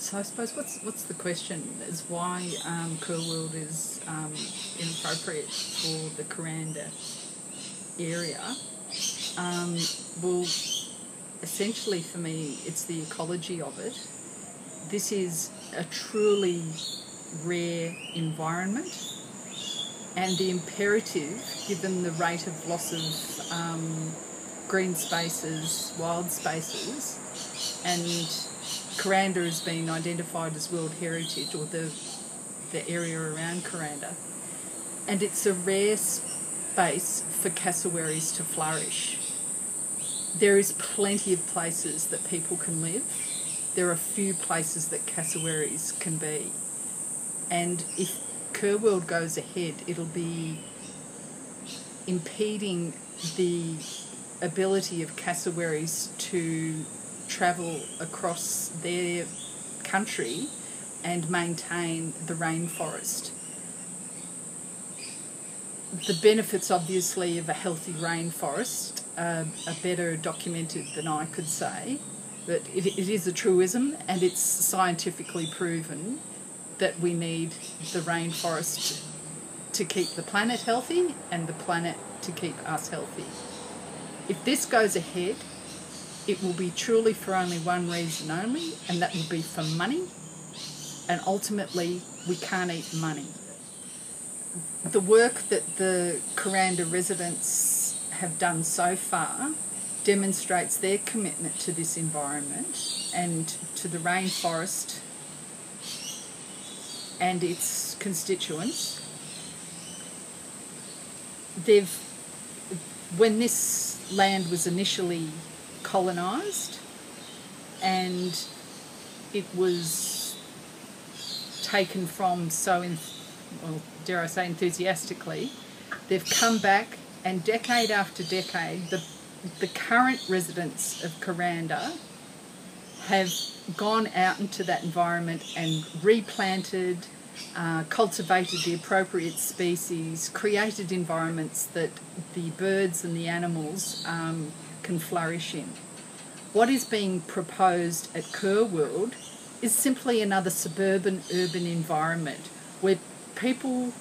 So I suppose what's the question is why KUR-World is inappropriate for the Kuranda area. Well, essentially for me, it's the ecology of it. This is a truly rare environment, and the imperative, given the rate of loss of green spaces, wild spaces, and Kuranda has been identified as World Heritage, or the area around Kuranda, and it's a rare space for cassowaries to flourish. There is plenty of places that people can live. There are few places that cassowaries can be. And if KUR-World goes ahead, it'll be impeding the ability of cassowaries to travel across their country and maintain the rainforest. The benefits, obviously, of a healthy rainforest are better documented than I could say, but it is a truism, and it's scientifically proven that we need the rainforest to keep the planet healthy and the planet to keep us healthy. If this goes ahead, it will be truly for only one reason only, and that will be for money, and ultimately we can't eat money. The work that the Kuranda residents have done so far demonstrates their commitment to this environment and to the rainforest and its constituents. When this land was initially colonised and it was taken from dare I say enthusiastically, they've come back, and decade after decade the current residents of Kuranda have gone out into that environment and replanted, cultivated the appropriate species, created environments that the birds and the animals can flourish in. What is being proposed at KUR-World is simply another suburban urban environment where people,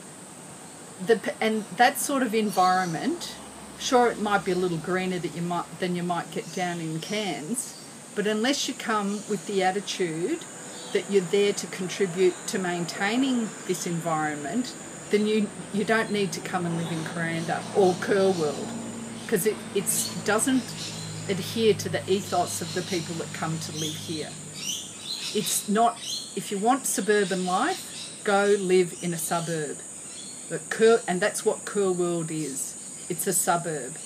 and that sort of environment, sure, it might be a little greener than you might get down in Cairns, but unless you come with the attitude that you're there to contribute to maintaining this environment, then you don't need to come and live in Kuranda or KUR-World, because it doesn't adhere to the ethos of the people that come to live here. It's not, if you want suburban life, go live in a suburb. And that's what KUR-World is. It's a suburb.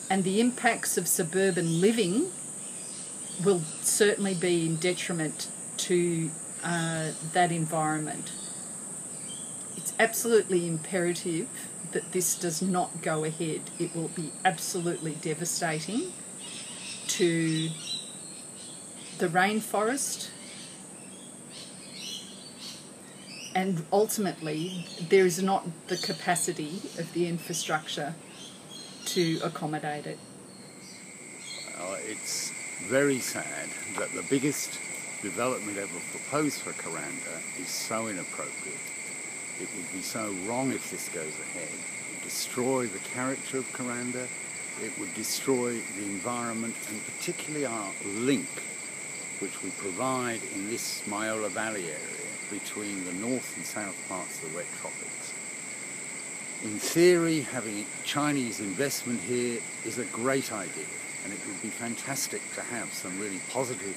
And the impacts of suburban living will certainly be in detriment to that environment. It's absolutely imperative that this does not go ahead. It will be absolutely devastating to the rainforest, and ultimately there is not the capacity of the infrastructure to accommodate it. Well, it's very sad that the biggest development ever proposed for Kuranda is so inappropriate. It would be so wrong if this goes ahead. It would destroy the character of Kuranda, it would destroy the environment, and particularly our link which we provide in this Myola Valley area between the north and south parts of the wet tropics. In theory, having Chinese investment here is a great idea, and it would be fantastic to have some really positive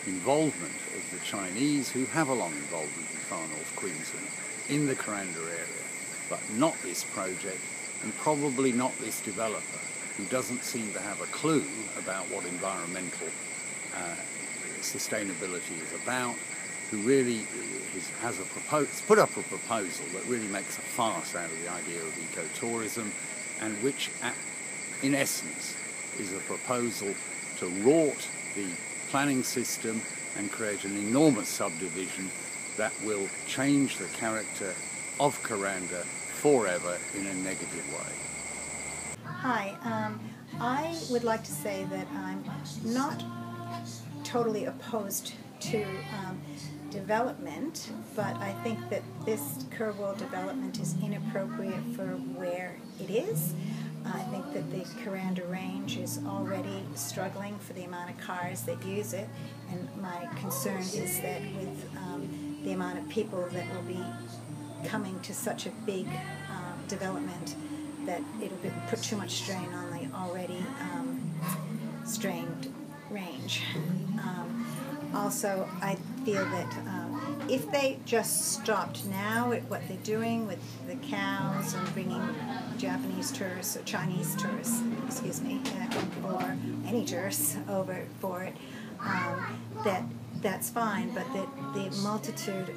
involvement of the Chinese, who have a long involvement in far north Queensland, in the Kuranda area, but not this project, and probably not this developer, who doesn't seem to have a clue about what environmental sustainability is about, who really has put up a proposal that really makes a farce out of the idea of ecotourism, and which, in essence, is a proposal to rort the planning system and create an enormous subdivision that will change the character of Kuranda forever in a negative way. Hi, I would like to say that I'm not totally opposed to development, but I think that this KUR-World development is inappropriate for where it is. I think that the Kuranda Range is already struggling for the amount of cars that use it, and my concern is that with the amount of people that will be coming to such a big development, that it'll put too much strain on the already strained range. Also, I feel that if they just stopped now at what they're doing with the cows and bringing Japanese tourists or Chinese tourists, excuse me, or any tourists over for it, that's fine, but that the multitude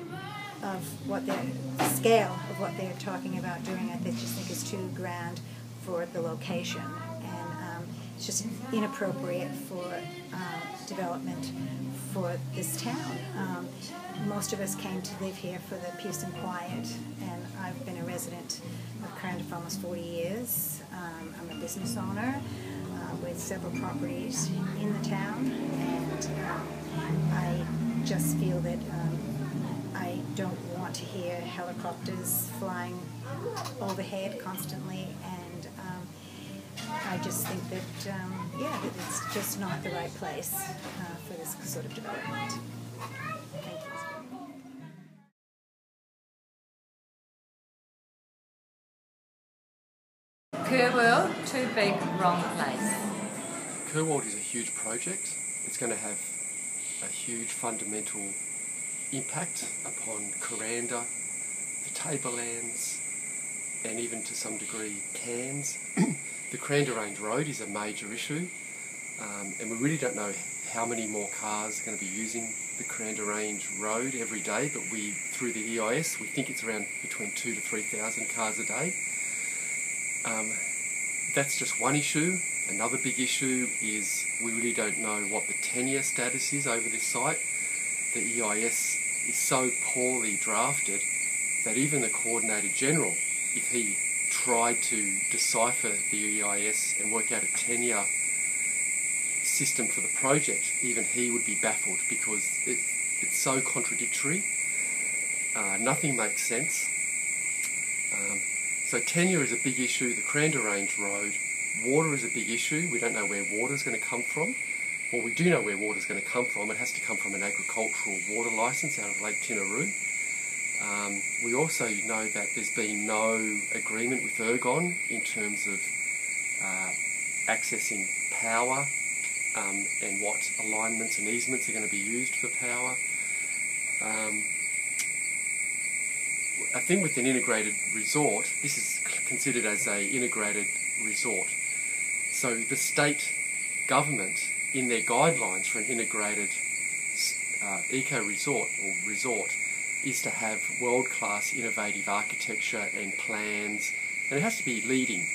of what the scale of what they're talking about doing, I just think is too grand for the location, and it's just inappropriate for development for this town. Most of us came to live here for the peace and quiet, and I've been a resident of Kuranda for almost 40 years. I'm a business owner with several properties in the town, and I just feel that I don't want to hear helicopters flying overhead constantly, and I just think that, that it's just not the right place for this sort of development. Thank you. KUR-World, too big, wrong place. KUR-World is a huge project. It's going to have a huge fundamental impact upon Kuranda, the tablelands, and even to some degree Cairns. The Kuranda Range Road is a major issue, and we really don't know how many more cars are going to be using the Kuranda Range Road every day, but through the EIS, we think it's around between 2,000 to 3,000 cars a day. That's just one issue. Another big issue is we really don't know what the tenure status is over this site. The EIS is so poorly drafted that even the Coordinator General, if he tried to decipher the EIS and work out a tenure system for the project, even he would be baffled because it's so contradictory. Nothing makes sense. So tenure is a big issue. The Kuranda Range Road. Water is a big issue. We don't know where water is going to come from. Well, we do know where water is going to come from. It has to come from an agricultural water licence out of Lake Tinaroo. We also know that there's been no agreement with Ergon in terms of accessing power and what alignments and easements are going to be used for power. I think with an integrated resort, this is considered as an integrated resort. So the state government, in their guidelines for an integrated eco-resort or resort, is to have world-class innovative architecture and plans, and it has to be leading,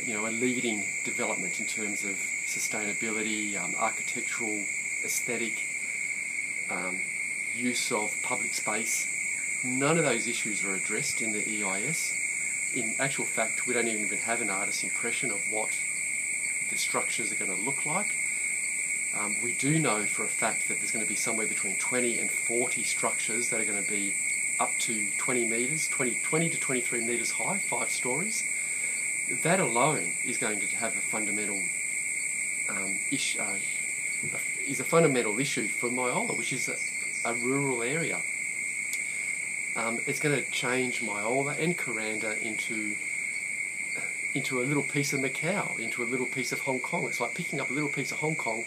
a leading development in terms of sustainability, architectural, aesthetic, use of public space. None of those issues are addressed in the EIS. In actual fact, we don't even have an artist's impression of what the structures are going to look like. We do know for a fact that there's going to be somewhere between 20 and 40 structures that are going to be up to 20 metres, 20 to 23 metres high, 5 stories. That alone is going to have a fundamental issue for Myola, which is a rural area. It's going to change Myola and Kuranda into a little piece of Macau, into a little piece of Hong Kong. It's like picking up a little piece of Hong Kong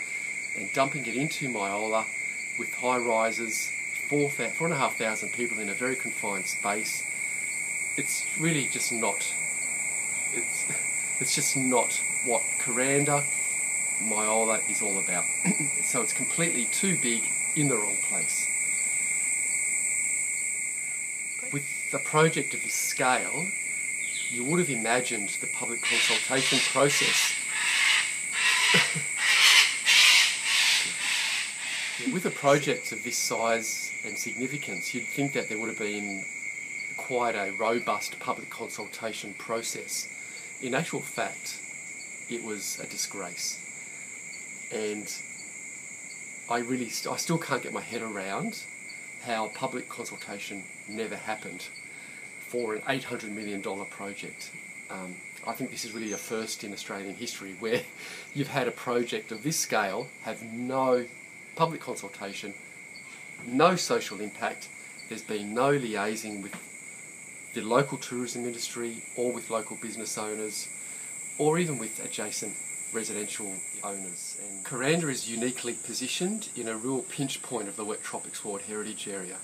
and dumping it into Myola with high rises, 4,500 people in a very confined space. It's really just not. It's just not what Kuranda, Myola is all about. So it's completely too big in the wrong place. With a project of this scale, you would have imagined the public consultation process. With a project of this size and significance, you'd think that there would have been quite a robust public consultation process. In actual fact, it was a disgrace. And I still can't get my head around how public consultation never happened for an $800 million project. I think this is really a first in Australian history where you've had a project of this scale have no public consultation, no social impact. There's been no liaising with the local tourism industry or with local business owners or even with adjacent residential owners. And Kuranda is uniquely positioned in a real pinch point of the Wet Tropics World Heritage Area.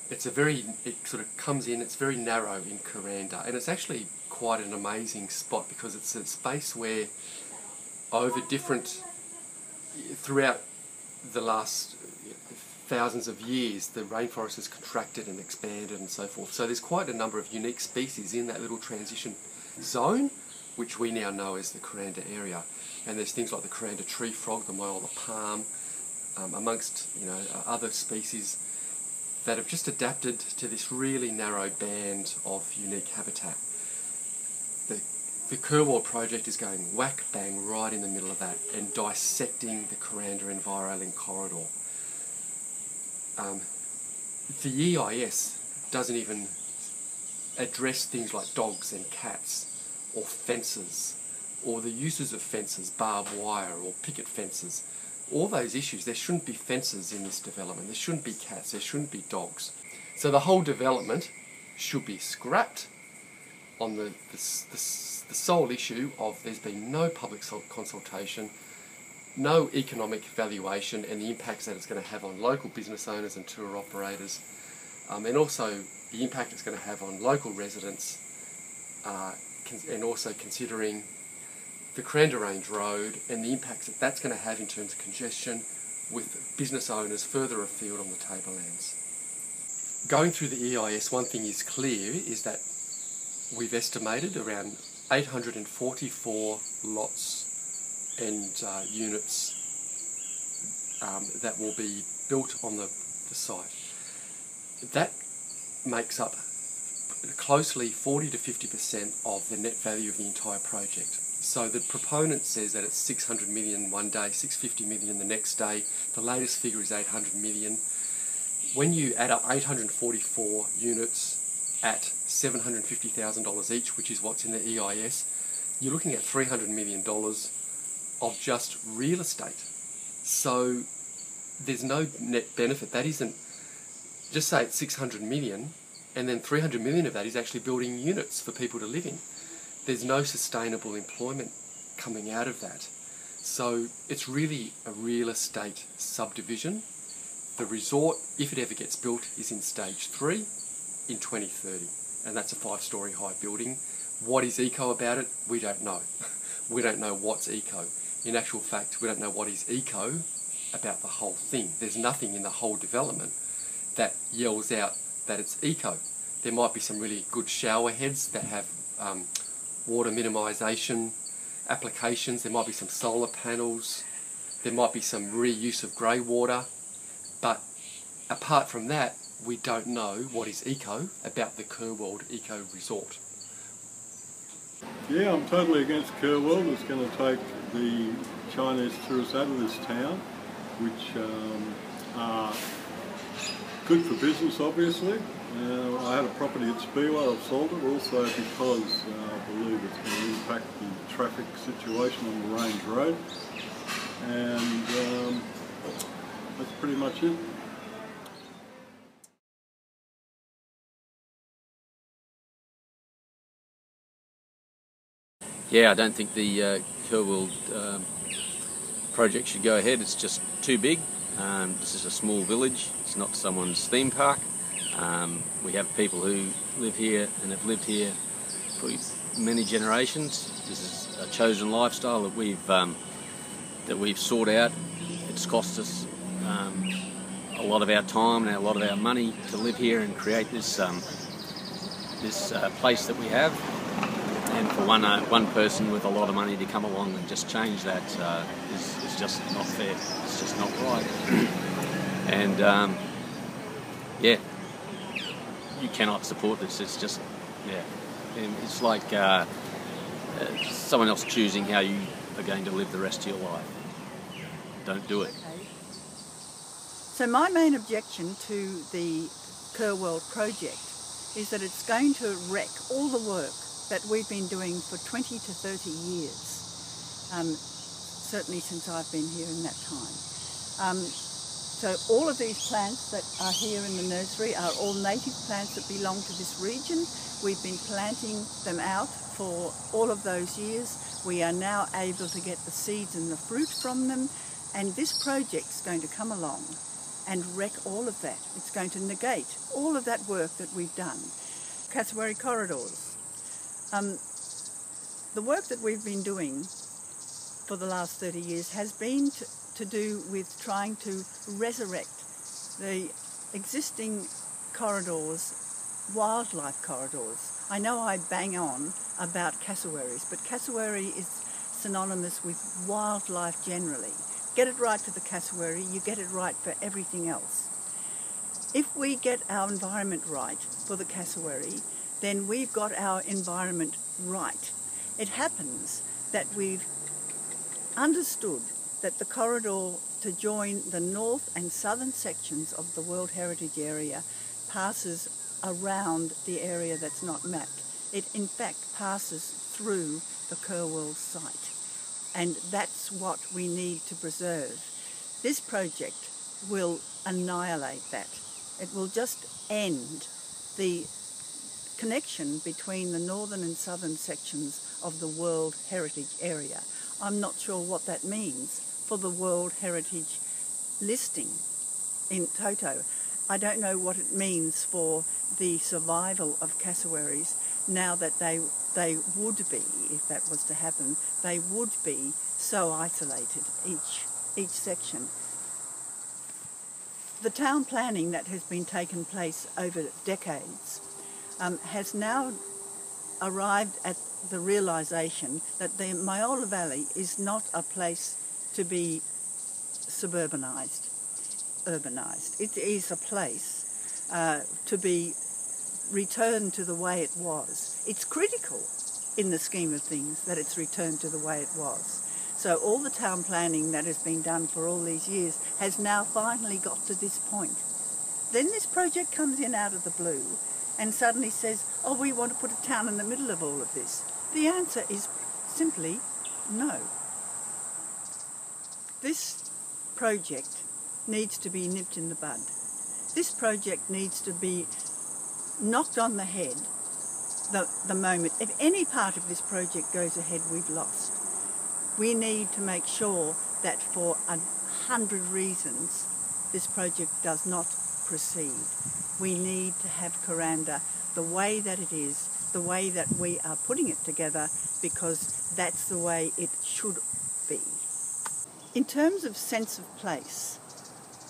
It sort of comes in, it's very narrow in Kuranda, and it's actually quite an amazing spot because it's a space where throughout the last thousands of years, the rainforest has contracted and expanded and so forth. So there's quite a number of unique species in that little transition zone, which we now know as the Kuranda area. And there's things like the Kuranda tree frog, the Moyola palm, amongst other species that have just adapted to this really narrow band of unique habitat. The KUR-World project is going whack bang right in the middle of that and dissecting the Kuranda Envirolink Corridor. The EIS doesn't even address things like dogs and cats or fences or the uses of fences, barbed wire or picket fences. All those issues, there shouldn't be fences in this development, there shouldn't be cats, there shouldn't be dogs. So the whole development should be scrapped on the sole issue of there's been no public consultation, no economic valuation and the impacts that it's going to have on local business owners and tour operators, and also the impact it's going to have on local residents, and also considering the Kuranda Range Road and the impacts that that's going to have in terms of congestion with business owners further afield on the tablelands. Going through the EIS, one thing is clear is that we've estimated around 844 lots and units that will be built on the site. That makes up closely 40 to 50% of the net value of the entire project. So the proponent says that it's 600 million one day, 650 million the next day. The latest figure is 800 million. When you add up 844 units at $750,000 each, which is what's in the EIS, you're looking at $300 million of just real estate. So there's no net benefit. That isn't, just say it's 600 million and then 300 million of that is actually building units for people to live in. There's no sustainable employment coming out of that. So it's really a real estate subdivision. The resort, if it ever gets built, is in stage 3 in 2030, and that's a 5-storey high building. What is eco about it? We don't know. We don't know what's eco. In actual fact, we don't know what is eco about the whole thing. There's nothing in the whole development that yells out that it's eco. There might be some really good shower heads that have water minimisation applications. There might be some solar panels. There might be some reuse of grey water. But apart from that, we don't know what is eco about the KUR-World Eco Resort. Yeah, I'm totally against KUR-World. It's going to take the Chinese tourists out of this town, which are good for business, obviously. I had a property at Speedway, I've sold it also because I believe it's going to impact the traffic situation on the Range Road. And that's pretty much it. Yeah, I don't think the KUR-World project should go ahead. It's just too big. This is a small village. It's not someone's theme park. We have people who live here and have lived here for many generations. This is a chosen lifestyle that we've sought out. It's cost us a lot of our time and a lot of our money to live here and create this place that we have. And for one person with a lot of money to come along and just change that is just not fair. It's just not right. And yeah, you cannot support this. It's just, yeah, and it's like someone else choosing how you are going to live the rest of your life. Don't do it. So my main objection to the KUR-World project is that it's going to wreck all the work that we've been doing for 20 to 30 years, certainly since I've been here in that time. So all of these plants that are here in the nursery are all native plants that belong to this region. We've been planting them out for all of those years. We are now able to get the seeds and the fruit from them, and this project's going to come along and wreck all of that. It's going to negate all of that work that we've done. Cassowary corridors. The work that we've been doing for the last 30 years has been to do with trying to resurrect the existing corridors, wildlife corridors. I know I bang on about cassowaries, but cassowary is synonymous with wildlife generally. Get it right for the cassowary, you get it right for everything else. If we get our environment right for the cassowary, then we've got our environment right. It happens that we've understood that the corridor to join the north and southern sections of the World Heritage Area passes around the area that's not mapped. It in fact passes through the KUR-World site, and that's what we need to preserve. This project will annihilate that. It will just end the connection between the northern and southern sections of the World Heritage Area. I'm not sure what that means for the World Heritage listing in toto. I don't know what it means for the survival of cassowaries now that they would be, if that was to happen, they would be so isolated, each section. The town planning that has been taking place over decades has now arrived at the realisation that the Myola Valley is not a place to be suburbanised, urbanised. It is a place to be returned to the way it was. It's critical in the scheme of things that it's returned to the way it was. So all the town planning that has been done for all these years has now finally got to this point. Then this project comes in out of the blue and suddenly says, oh, we want to put a town in the middle of all of this. The answer is simply no. This project needs to be nipped in the bud. This project needs to be knocked on the head the moment. If any part of this project goes ahead, we've lost. We need to make sure that for 100 reasons this project does not proceed. We need to have Kuranda the way that it is, the way that we are putting it together, because that's the way it should be. In terms of sense of place,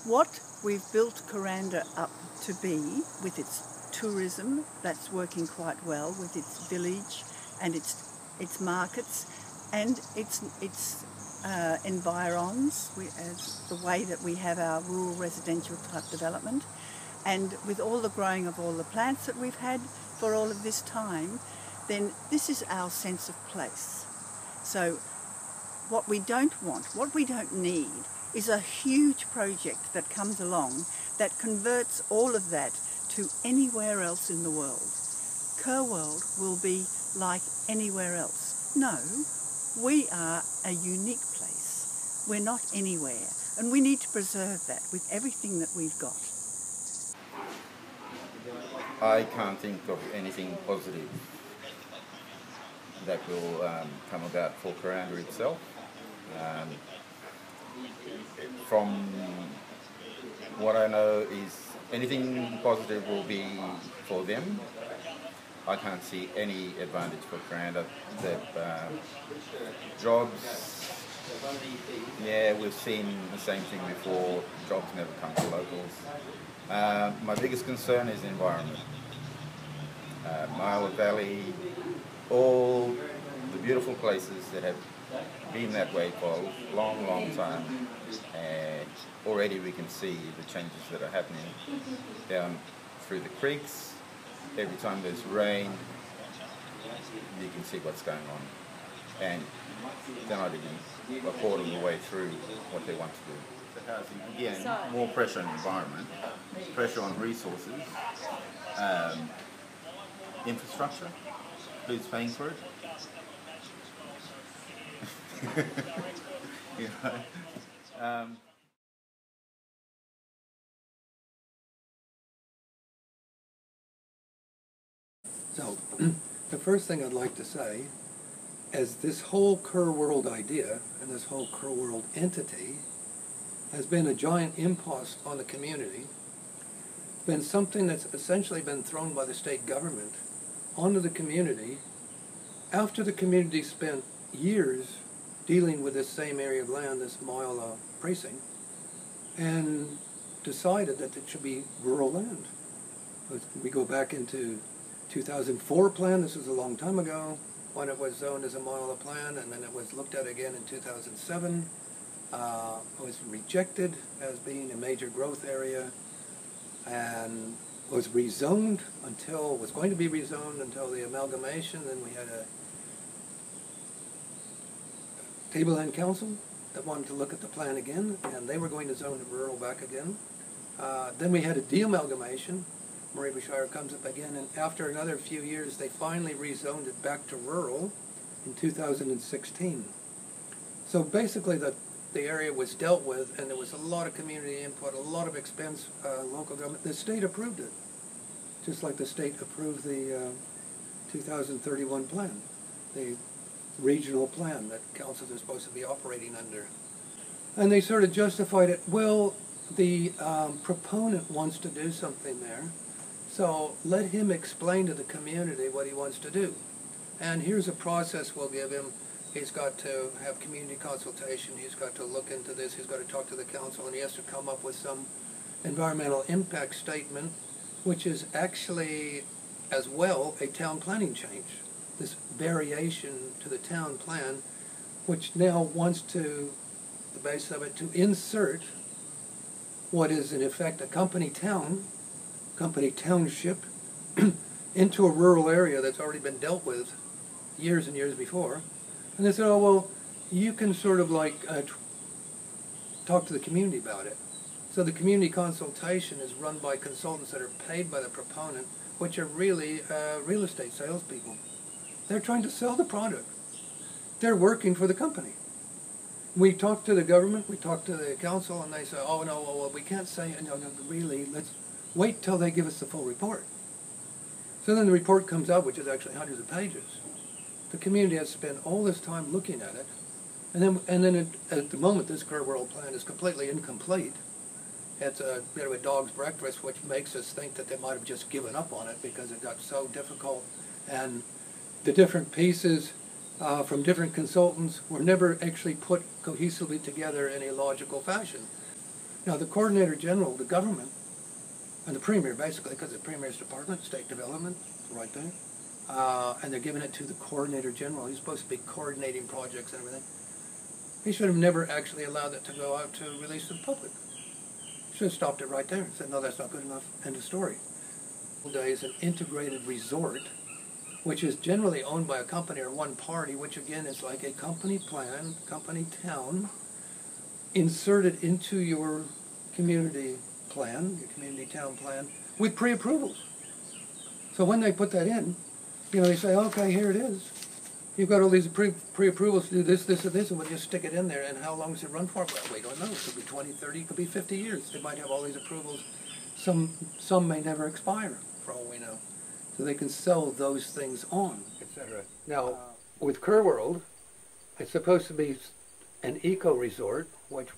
what we've built Kuranda up to be, with its tourism that's working quite well, with its village and its markets and its environs, the way that we have our rural residential type development, and with all the growing of all the plants that we've had for all of this time, then this is our sense of place. So what we don't want, what we don't need, is a huge project that comes along that converts all of that to anywhere else in the world. KUR-World will be like anywhere else. No, we are a unique place. We're not anywhere, and we need to preserve that with everything that we've got. I can't think of anything positive that will come about for Kuranda itself. From what I know is anything positive will be for them. I can't see any advantage for Kuranda. That jobs, yeah, we've seen the same thing before. Jobs never come to locals. My biggest concern is the environment. Myola Valley, all the beautiful places that have been that way for a long, long time, and already we can see the changes that are happening down through the creeks. Every time there's rain, you can see what's going on, and they're not even a quarter of the way through what they want to do. The housing, again, more pressure on the environment, pressure on resources, infrastructure. Who's paying for it? You know, So, the first thing I'd like to say is this whole KUR-World idea and this whole KUR-World entity has been a giant impost on the community, been something that's essentially been thrown by the state government onto the community after the community spent years dealing with this same area of land, this mile precinct, and decided that it should be rural land. We go back into 2004 plan, this was a long time ago, when it was zoned as a mile plan, and then it was looked at again in 2007. It was rejected as being a major growth area, and was rezoned until, was going to be rezoned until the amalgamation. Then we had a tableland council that wanted to look at the plan again, and they were going to zone it rural back again. Then we had a de-amalgamation. Marie Shire comes up again, and after another few years they finally rezoned it back to rural in 2016. So basically the area was dealt with, and there was a lot of community input, a lot of expense, local government. The state approved it, just like the state approved the 2031 plan, the regional plan that councils are supposed to be operating under. And they sort of justified it, well, the proponent wants to do something there, so let him explain to the community what he wants to do. And here's a process we'll give him. He's got to have community consultation, he's got to look into this, he's got to talk to the council, and he has to come up with some environmental impact statement, which is actually as well a town planning change. This variation to the town plan, which now wants to, the base of it, to insert what is in effect a company township into a rural area that's already been dealt with years and years before. And they said, oh, well, you can sort of like talk to the community about it. So the community consultation is run by consultants that are paid by the proponent, which are really real estate salespeople. They're trying to sell the product. They're working for the company. We talk to the government, we talk to the council, and they say, oh, no, well, we can't say, no, really, let's wait till they give us the full report. So then the report comes out, which is actually hundreds of pages. The community has spent all this time looking at it, and then at the moment, this KUR-World plan is completely incomplete. It's a bit of a dog's breakfast, which makes us think that they might have just given up on it because it got so difficult, and the different pieces from different consultants were never actually put cohesively together in a logical fashion. Now, the Coordinator General, the government, and the Premier, basically, because the Premier's Department, State Development, right there, and they're giving it to the Coordinator General. He's supposed to be coordinating projects and everything. He should have never actually allowed it to go out to release to the public. Should have stopped it right there and said, no, that's not good enough, end of story. Today is an integrated resort, which is generally owned by a company or one party, which again is like a company plan, company town, inserted into your community plan, your community town plan, with pre-approvals. So when they put that in, you know, they say, okay, here it is. You've got all these pre-approvals to do this, this, and this, and we'll just stick it in there. And how long does it run for? Well, we don't know. It could be 20, 30, it could be 50 years. They might have all these approvals. Some may never expire, for all we know. So they can sell those things on, etc. Now, with KUR-World, it's supposed to be an eco-resort, which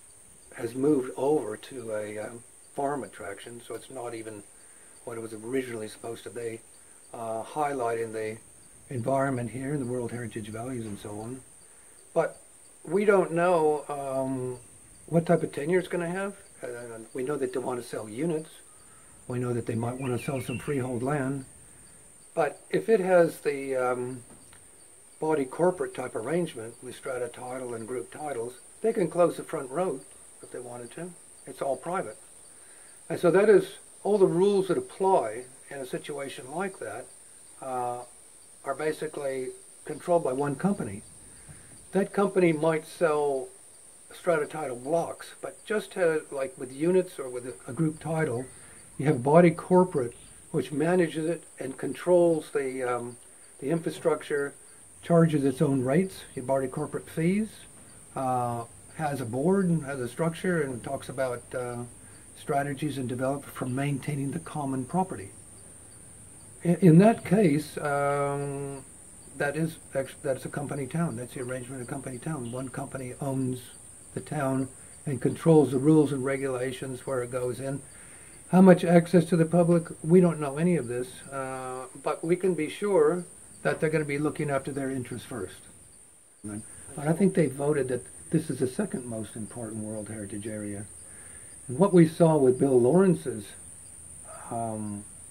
has moved over to a farm attraction, so it's not even what it was originally supposed to be, highlighting the environment here, the World Heritage values and so on. But we don't know what type of tenure it's going to have. We know that they want to sell units. We know that they might want to sell some freehold land. But if it has the body corporate type arrangement with strata title and group titles, they can close the front road if they wanted to. It's all private. And so that is all the rules that apply in a situation like that are basically controlled by one company. That company might sell strata blocks, but just like with units or with a group title, you have a body corporate which manages it and controls the infrastructure, charges its own rates, your body corporate fees, has a board and has a structure and talks about strategies and develop for maintaining the common property. In that case, that's a company town. That's the arrangement of a company town. One company owns the town and controls the rules and regulations where it goes in. How much access to the public? We don't know any of this, but we can be sure that they're going to be looking after their interests first. And I think they voted that this is the second most important World Heritage Area. And what we saw with Bill Lawrence's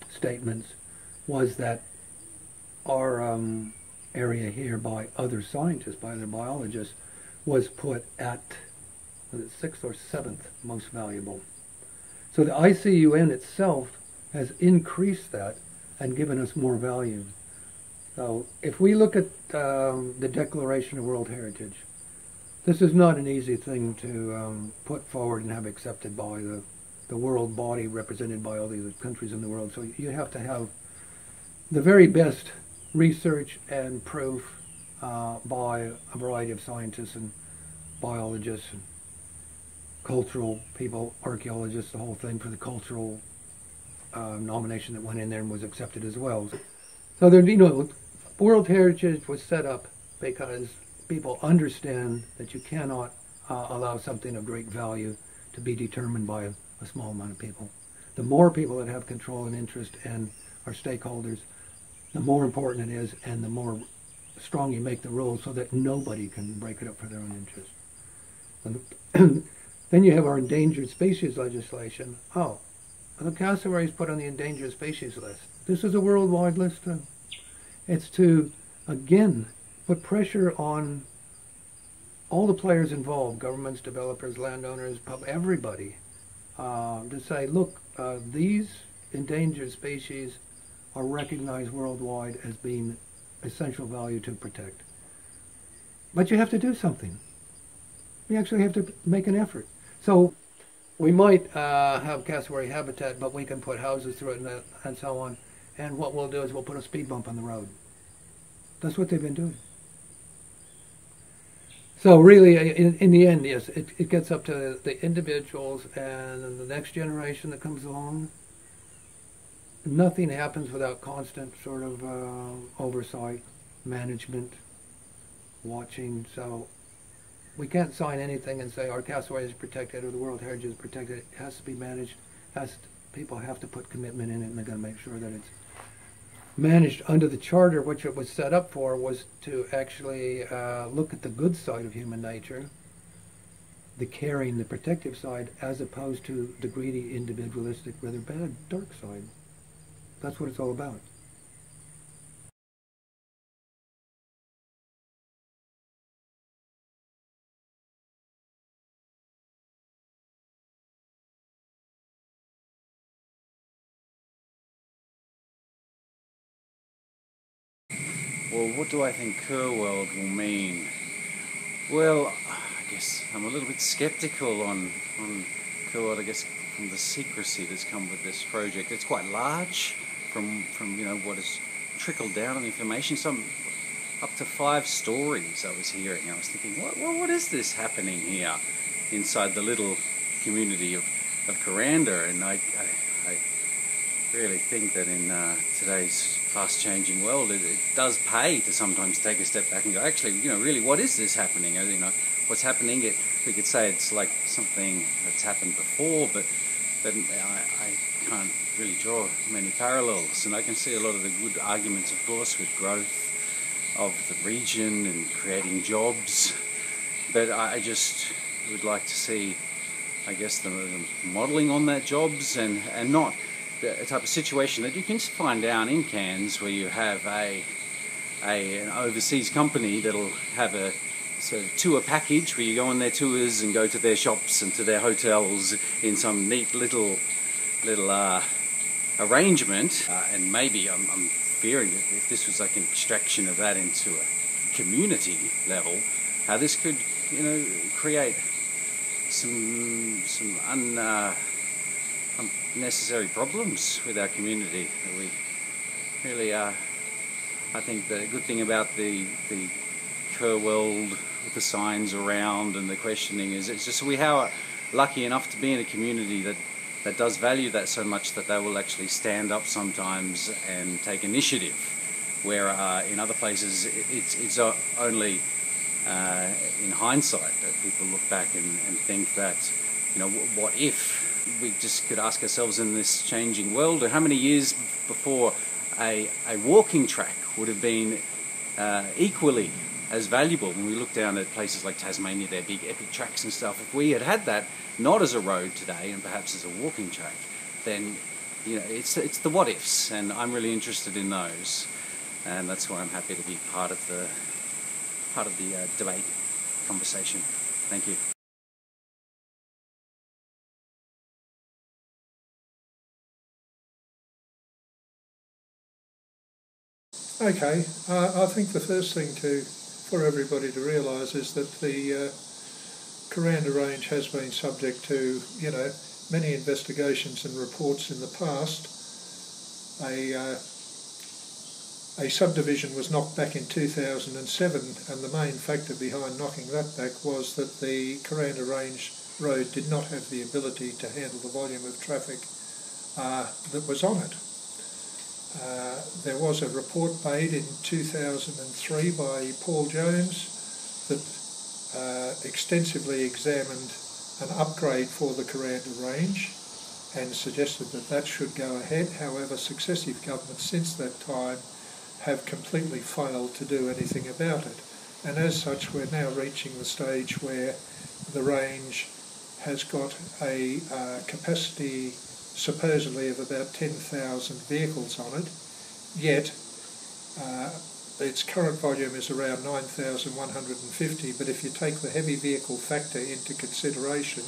statements was that our area here by other scientists, by other biologists, was put at the 6th or 7th most valuable. So the ICUN itself has increased that and given us more value. So if we look at the Declaration of World Heritage, this is not an easy thing to put forward and have accepted by the world body represented by all the other countries in the world. So you have to have the very best research and proof by a variety of scientists and biologists and cultural people, archaeologists, the whole thing for the cultural nomination that went in there and was accepted as well. So there, World Heritage was set up because people understand that you cannot allow something of great value to be determined by a small amount of people. The more people that have control and interest and are stakeholders, the more important it is and the more strong you make the rules so that nobody can break it up for their own interest. And then you have our endangered species legislation. Oh, the cassowary is put on the endangered species list. This is a worldwide list. It's to, again, put pressure on all the players involved, governments, developers, landowners, everybody, to say, look, these endangered species are recognized worldwide as being essential value to protect. But you have to do something. You actually have to make an effort. So we might have cassowary habitat, but we can put houses through it and so on. And what we'll do is we'll put a speed bump on the road. That's what they've been doing. So really, in the end, yes, it gets up to the individuals and the next generation that comes along. Nothing happens without constant sort of oversight, management, watching. So we can't sign anything and say our cassowary is protected or the World Heritage is protected. It has to be managed. People have to put commitment in it, and they're going to make sure that it's managed under the charter. Which it was set up for was to actually look at the good side of human nature, the caring, the protective side, as opposed to the greedy, individualistic, rather bad, dark side. That's what it's all about. Well, what do I think KUR-World will mean? Well, I guess I'm a little bit sceptical on KUR-World, I guess, from the secrecy that's come with this project. It's quite large from what has trickled down on information. Some up to 5 stories I was hearing. I was thinking, what is this happening here inside the little community of Kuranda? And I really think that in today's fast-changing world, it does pay to sometimes take a step back and go, actually, really, what is this happening? What's happening? We could say it's like something that's happened before, but I can't really draw many parallels. And I can see a lot of the good arguments, of course, with growth of the region and creating jobs. But I just would like to see, I guess, the modelling on that jobs and not the type of situation that you can find down in Cairns where you have an overseas company that'll have a sort of tour package where you go on their tours and go to their shops and to their hotels in some neat little arrangement. And maybe I'm fearing that if this was like an extraction of that into a community level, how this could create some unnecessary problems with our community. We really are. I think the good thing about the KUR-World with the signs around and the questioning is it's just we are lucky enough to be in a community that does value that so much that they will actually stand up sometimes and take initiative, where in other places it's only in hindsight that people look back and think that, you know, what if? We just could ask ourselves in this changing world, how many years before a walking track would have been equally as valuable. When we look down at places like Tasmania, their big epic tracks and stuff, if we had that not as a road today and perhaps as a walking track, then, you know, it's the what ifs, and I'm really interested in those, and that's why I'm happy to be part of the debate conversation. Thank you. Okay, I think the first thing for everybody to realise is that the Kuranda Range has been subject to, you know, many investigations and reports in the past. A subdivision was knocked back in 2007, and the main factor behind knocking that back was that the Kuranda Range Road did not have the ability to handle the volume of traffic that was on it. There was a report made in 2003 by Paul Jones that extensively examined an upgrade for the Kuranda Range and suggested that that should go ahead. However, successive governments since that time have completely failed to do anything about it. And as such, we're now reaching the stage where the range has got a capacity supposedly of about 10,000 vehicles on it, yet its current volume is around 9,150, but if you take the heavy vehicle factor into consideration,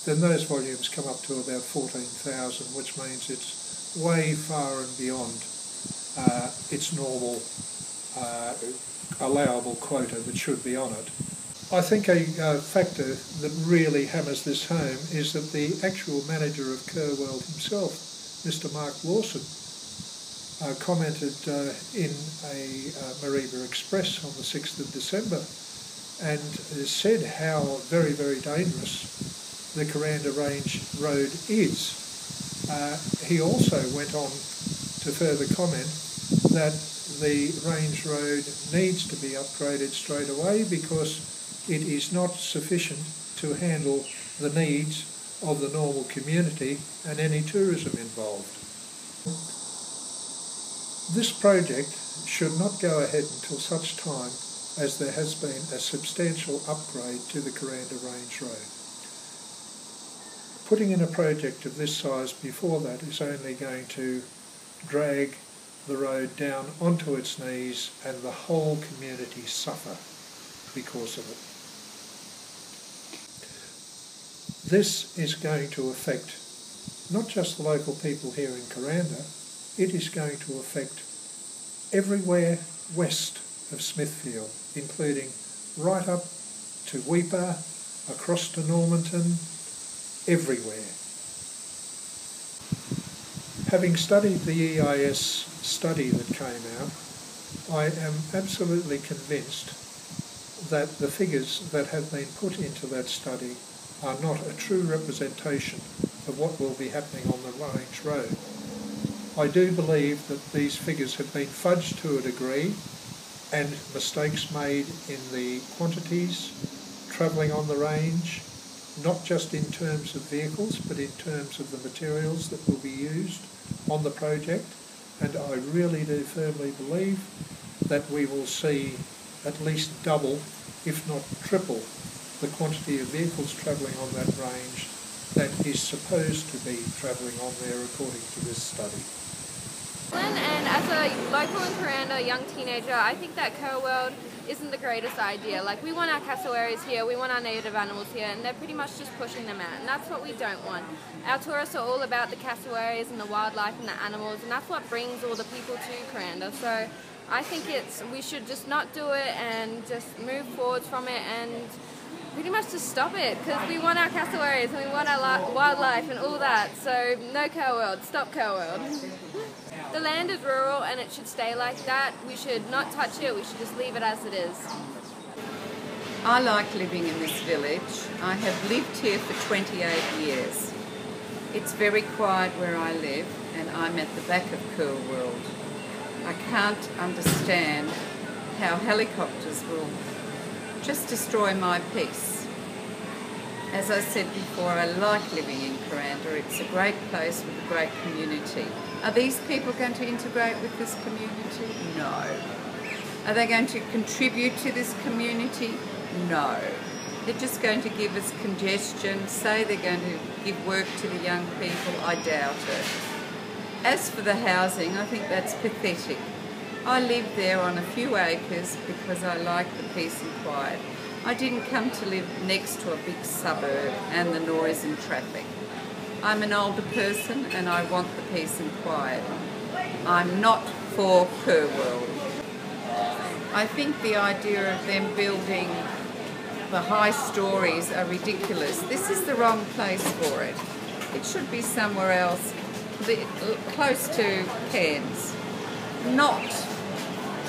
then those volumes come up to about 14,000, which means it's way far and beyond its normal allowable quota that should be on it. I think a factor that really hammers this home is that the actual manager of KUR-World himself, Mr. Mark Lawson, commented in a Mariba Express on the 6th of December and said how very, very dangerous the Kuranda Range Road is. He also went on to further comment that the Range Road needs to be upgraded straight away because it is not sufficient to handle the needs of the normal community and any tourism involved. This project should not go ahead until such time as there has been a substantial upgrade to the Kuranda Range Road. Putting in a project of this size before that is only going to drag the road down onto its knees and the whole community suffer because of it. This is going to affect not just the local people here in Kuranda, it is going to affect everywhere west of Smithfield, including right up to Weipa, across to Normanton, everywhere. Having studied the EIS study that came out, I am absolutely convinced that the figures that have been put into that study are not a true representation of what will be happening on the Range Road. I do believe that these figures have been fudged to a degree and mistakes made in the quantities travelling on the range, not just in terms of vehicles but in terms of the materials that will be used on the project, and I really do firmly believe that we will see at least double, if not triple, the quantity of vehicles travelling on that range that is supposed to be travelling on there according to this study. And as a local in Kuranda, a young teenager, I think that KUR-World isn't the greatest idea. Like, we want our cassowaries here, we want our native animals here, and they're pretty much just pushing them out, and that's what we don't want. Our tourists are all about the cassowaries and the wildlife and the animals, and that's what brings all the people to Kuranda. So I think we should just not do it and just move forward from it and pretty much to stop it, because we want our cassowaries and we want our wildlife and all that. So no KUR-World, stop KUR-World. The land is rural and it should stay like that. We should not touch it, we should just leave it as it is. I like living in this village. I have lived here for 28 years. It's very quiet where I live, and I'm at the back of KUR-World. I can't understand how helicopters will just destroy my peace. As I said before, I like living in Kuranda. It's a great place with a great community. Are these people going to integrate with this community? No. Are they going to contribute to this community? No. They're just going to give us congestion, say they're going to give work to the young people. I doubt it. As for the housing, I think that's pathetic. I live there on a few acres because I like the peace and quiet. I didn't come to live next to a big suburb and the noise and traffic. I'm an older person and I want the peace and quiet. I'm not for KUR-World. I think the idea of them building the high stories are ridiculous. This is the wrong place for it. It should be somewhere else, close to Cairns, not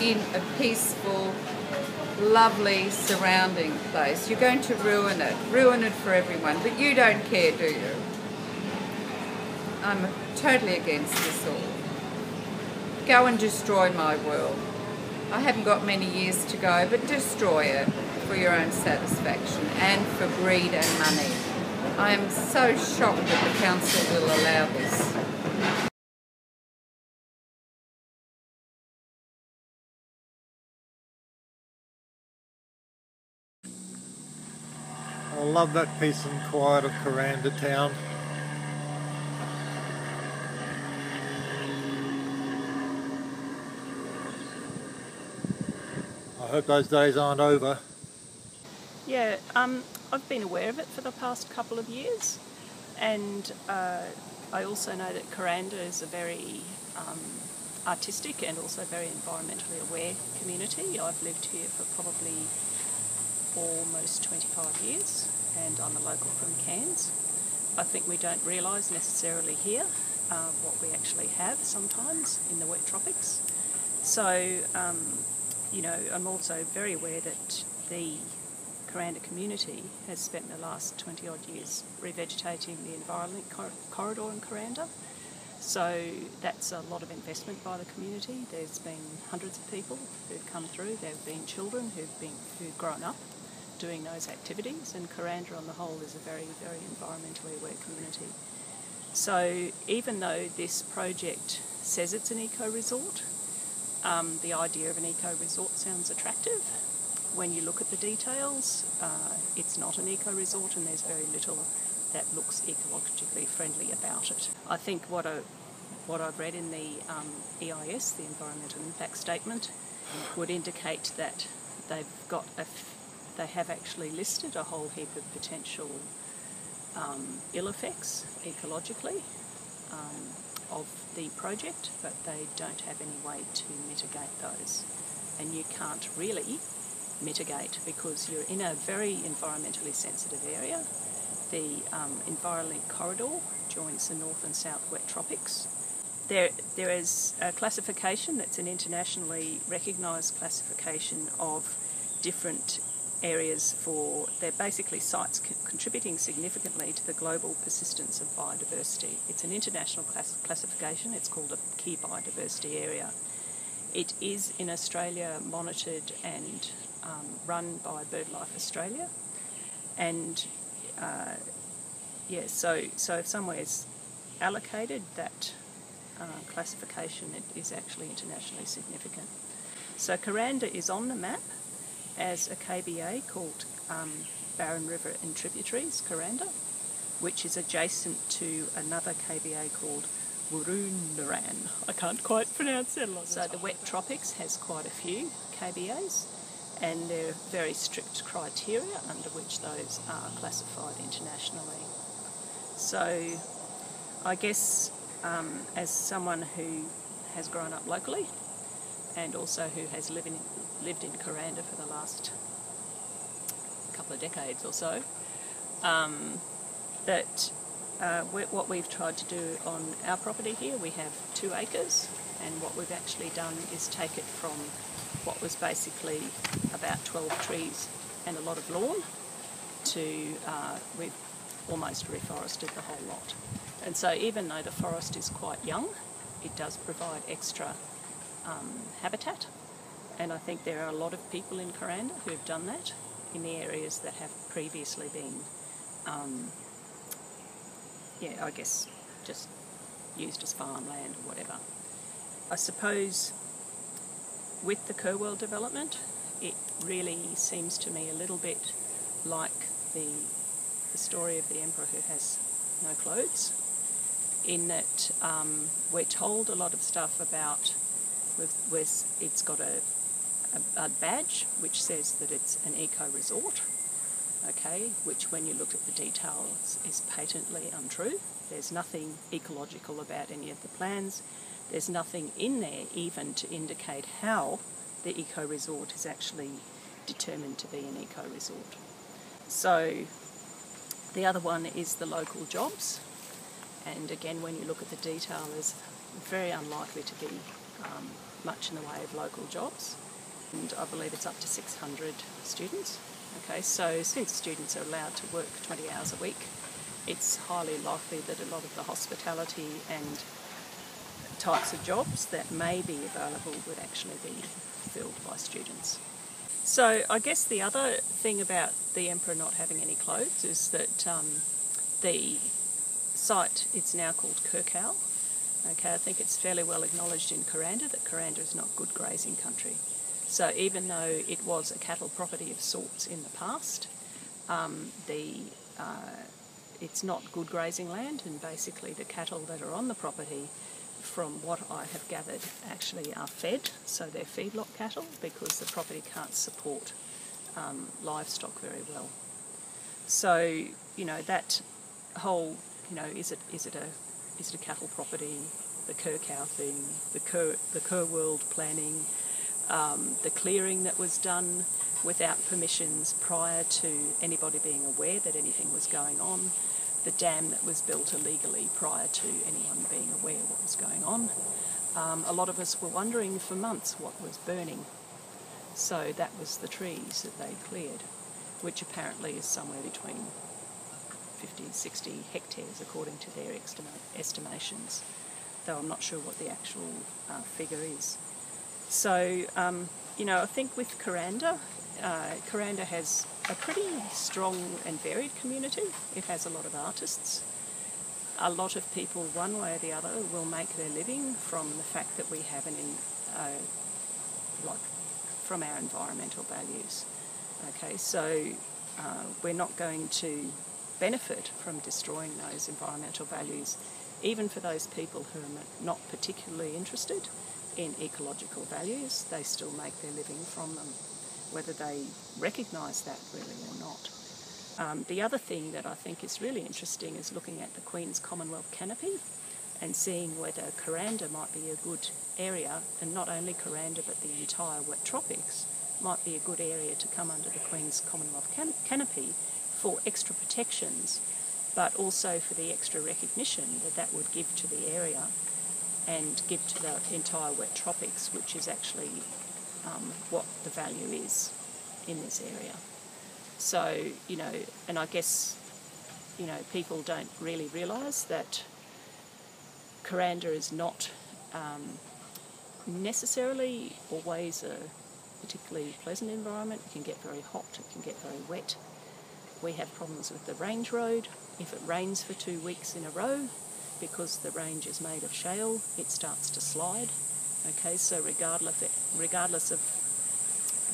in a peaceful, lovely surrounding place. You're going to ruin it for everyone, but you don't care, do you? I'm totally against this all. Go and destroy my world. I haven't got many years to go, but destroy it for your own satisfaction and for greed and money. I am so shocked that the council will allow this. I love that peace and quiet of Kuranda town. I hope those days aren't over. Yeah, I've been aware of it for the past couple of years, and I also know that Kuranda is a very artistic and also very environmentally aware community. I've lived here for probably almost 25 years, and I'm a local from Cairns. I think we don't realise necessarily here what we actually have sometimes in the wet tropics. So, you know, I'm also very aware that the Kuranda community has spent the last 20 odd years revegetating the Envirolink Corridor in Kuranda. So that's a lot of investment by the community. There's been hundreds of people who've come through. There have been children who've grown up doing those activities, and Kuranda on the whole is a very, very environmentally aware community. So even though this project says it's an eco-resort, the idea of an eco-resort sounds attractive. When you look at the details, it's not an eco-resort, and there's very little that looks ecologically friendly about it. I think what I've read in the EIS, the Environmental Impact Statement, would indicate that they have actually listed a whole heap of potential ill effects ecologically of the project, but they don't have any way to mitigate those. And you can't really mitigate because you're in a very environmentally sensitive area. The Envirolink Corridor joins the north and south wet tropics. There is a classification that's an internationally recognised classification of different areas they're basically sites contributing significantly to the global persistence of biodiversity. It's an international classification. It's called a key biodiversity area. It is in Australia monitored and run by BirdLife Australia, and so if somewhere's allocated, that classification is actually internationally significant. So Kuranda is on the map as a KBA called Barron River and Tributaries, Kuranda, which is adjacent to another KBA called Wurundjeri. I can't quite pronounce it. So the wet tropics has quite a few KBAs, and there are very strict criteria under which those are classified internationally. So I guess as someone who has grown up locally and also who has lived in Kuranda for the last couple of decades or so, what we've tried to do on our property here, we have 2 acres, and what we've actually done is take it from what was basically about 12 trees and a lot of lawn to we've almost reforested the whole lot. And so even though the forest is quite young, it does provide extra habitat, and I think there are a lot of people in Kuranda who have done that in the areas that have previously been I guess just used as farmland or whatever. I suppose with the KUR-World development, it really seems to me a little bit like the story of the emperor who has no clothes, in that we're told a lot of stuff about it's got a badge which says that it's an eco-resort, okay, which when you look at the details is patently untrue. There's nothing ecological about any of the plans. There's nothing in there even to indicate how the eco-resort is actually determined to be an eco-resort. So the other one is the local jobs, and again when you look at the detail there's very unlikely to be much in the way of local jobs, and I believe it's up to 600 students. Okay, so since students are allowed to work 20 hours a week, it's highly likely that a lot of the hospitality and types of jobs that may be available would actually be filled by students. So I guess the other thing about the emperor not having any clothes is that the site, it's now called KUR-World. Okay, I think it's fairly well acknowledged in Kuranda that Kuranda is not good grazing country. So even though it was a cattle property of sorts in the past, it's not good grazing land, and basically the cattle that are on the property, from what I have gathered, actually are fed, so they're feedlot cattle because the property can't support livestock very well. So, you know, that whole, you know, is it a cattle property, the KUR-Cow thing, the KUR-World planning, the clearing that was done without permissions prior to anybody being aware that anything was going on, the dam that was built illegally prior to anyone being aware what was going on. A lot of us were wondering for months what was burning. So that was the trees that they cleared, which apparently is somewhere between 50 and 60 hectares according to their estimations, though I'm not sure what the actual figure is. So, you know, I think with Kuranda, Kuranda has a pretty strong and varied community. It has a lot of artists. A lot of people, one way or the other, will make their living from the fact that we have from our environmental values. Okay, so we're not going to benefit from destroying those environmental values, even for those people who are not particularly interested in ecological values. They still make their living from them, whether they recognise that really or not. The other thing that I think is really interesting is looking at the Queen's Commonwealth canopy and seeing whether Kuranda might be a good area, and not only Kuranda but the entire wet tropics might be a good area to come under the Queen's Commonwealth canopy for extra protections, but also for the extra recognition that that would give to the area and give to the entire wet tropics, which is actually what the value is in this area. So, you know, and I guess, you know, people don't really realise that Kuranda is not necessarily always a particularly pleasant environment. It can get very hot, it can get very wet. We have problems with the range road. If it rains for 2 weeks in a row, because the range is made of shale, it starts to slide. Okay, so regardless of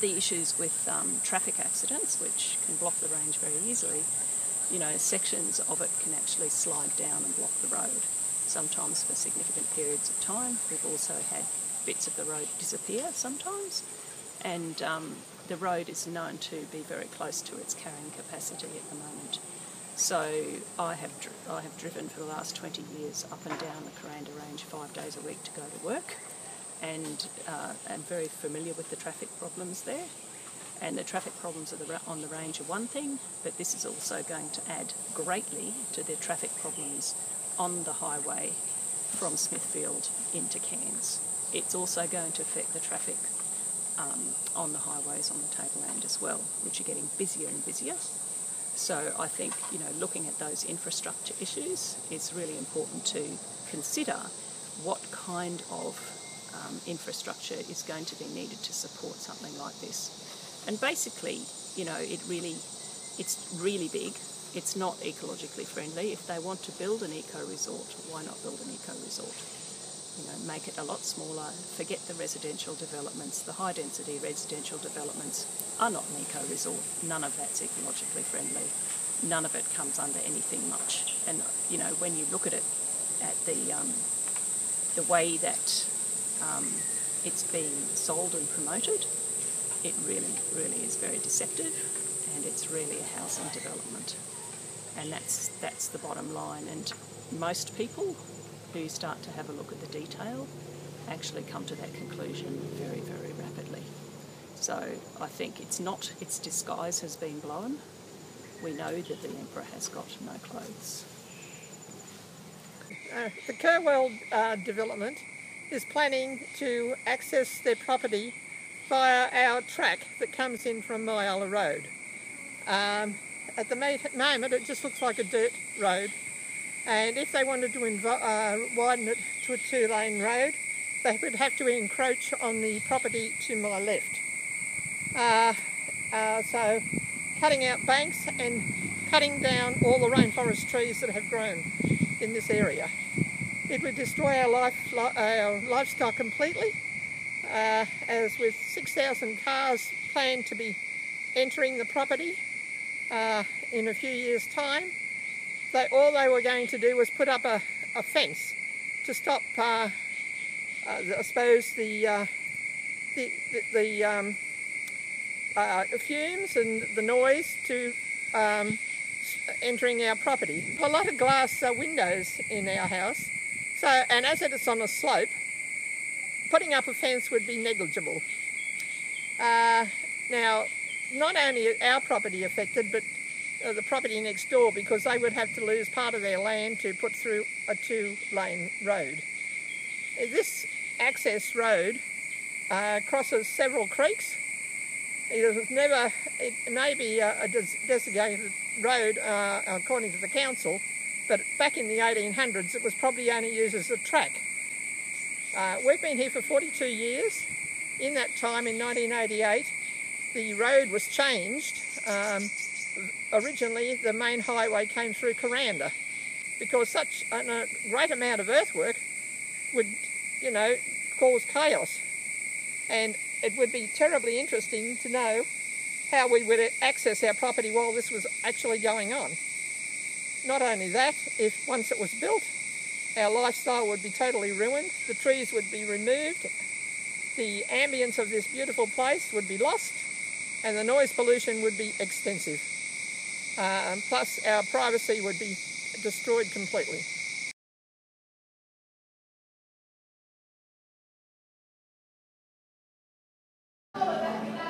the issues with traffic accidents, which can block the range very easily, you know, sections of it can actually slide down and block the road, sometimes for significant periods of time. We've also had bits of the road disappear sometimes, and the road is known to be very close to its carrying capacity at the moment. So I have driven for the last 20 years up and down the Kuranda Range 5 days a week to go to work, and I'm very familiar with the traffic problems there. And the traffic problems on the range are one thing, but this is also going to add greatly to the traffic problems on the highway from Smithfield into Cairns. It's also going to affect the traffic on the highways on the tableland as well, which are getting busier and busier. So I think, looking at those infrastructure issues, it's really important to consider what kind of infrastructure is going to be needed to support something like this. And basically, it's really big. It's not ecologically friendly. If they want to build an eco-resort, why not build an eco-resort? Make it a lot smaller, forget the residential developments. The high-density residential developments are not an eco-resort. None of that's ecologically friendly. None of it comes under anything much. And, when you look at it, at the way that it's being sold and promoted, it really, really is very deceptive, and it's really a housing development. And that's the bottom line. And most people who start to have a look at the detail actually come to that conclusion very, very rapidly. So I think its disguise has been blown. We know that the Emperor has got no clothes. The KUR-World development is planning to access their property via our track that comes in from Myalla Road. At the moment it just looks like a dirt road, and if they wanted to widen it to a 2-lane road, they would have to encroach on the property to my left. So cutting out banks and cutting down all the rainforest trees that have grown in this area. It would destroy our livestock completely, as with 6,000 cars planned to be entering the property in a few years' time. All they were going to do was put up a fence to stop, I suppose, the fumes and the noise to entering our property. A lot of glass windows in our house, and as it is on a slope, putting up a fence would be negligible. Now, not only is our property affected, but the property next door, because they would have to lose part of their land to put through a 2-lane road. This access road crosses several creeks. It may be a designated road according to the council, but back in the 1800s it was probably only used as a track. We've been here for 42 years. In that time, in 1988, the road was changed. Originally, the main highway came through Kuranda, because such a great amount of earthwork would, cause chaos. And it would be terribly interesting to know how we would access our property while this was actually going on. Not only that, if once it was built, our lifestyle would be totally ruined, the trees would be removed, the ambience of this beautiful place would be lost, and the noise pollution would be extensive. Plus our privacy would be destroyed completely.